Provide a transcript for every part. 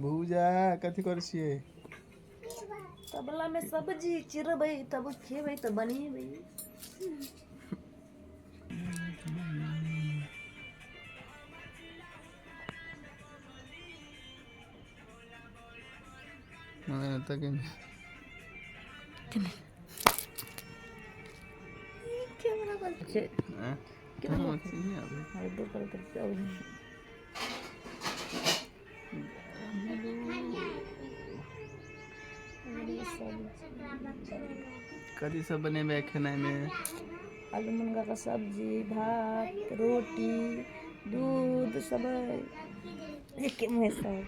भूजा कथी कर छिए तबला में सब्जी चिरबै तब खेबै त बनेबै। मैं तक कैमरा बंद छे किधर हां लोग नहीं आवे हाय दो कर जाओ। कथी सब बनेबे खाना में? आलू मुनगा का सब्जी, भात, रोटी, दूध सब एक में सब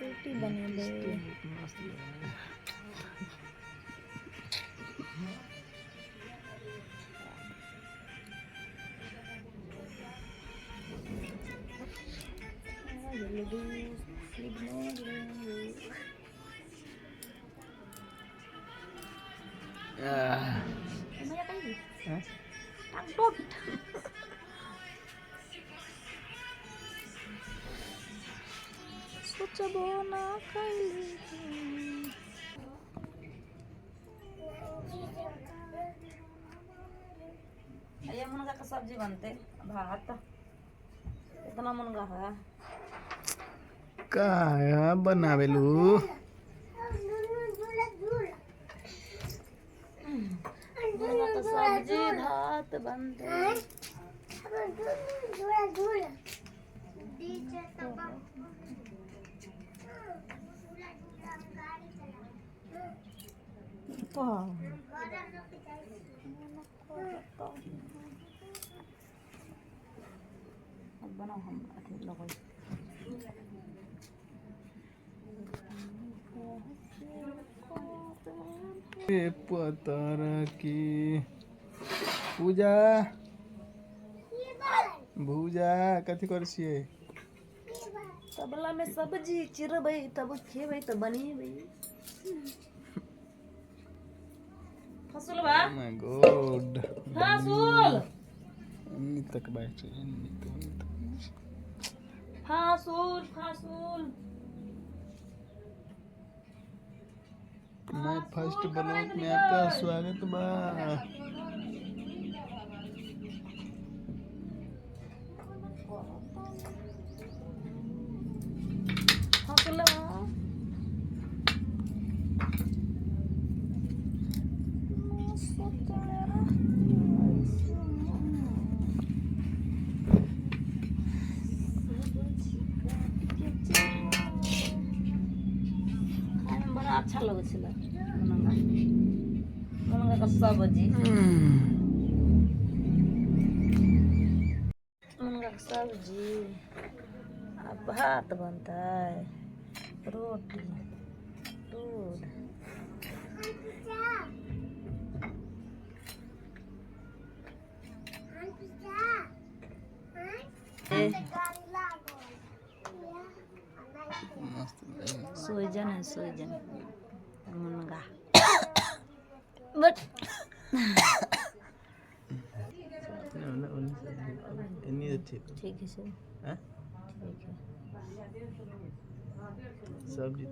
रोटी बनेबे। मस्त लग रहा है। Namanya kayak gitu. Takut. सोचा बोना कइली ये मुनगा का सब्जी बनते भात इतना मुनगा है का बनावेलू मुनगा का सब्जी भात बनते अब बनाओ हम अथी लगाई पतर की पूजा भूजा कथी कर छिए तबला में सब्जी चिरबै तब खेबै त बनेबै। फसुल बा माय गॉड फसुल इन्नी तक बैठ फसुल फसुल मैं फर्स्ट ब्लॉग में आपका स्वागत बा। फसुल बड़ा अच्छा लगे छे मुनगा मुनगा का सब्जी मुनगा का सब्जी आ भात बनता है रोटी दूध सोजन है सोजन मुनगा बट ठीक है सर ठीक है सब्जी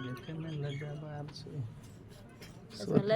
देखने लगा बाहर से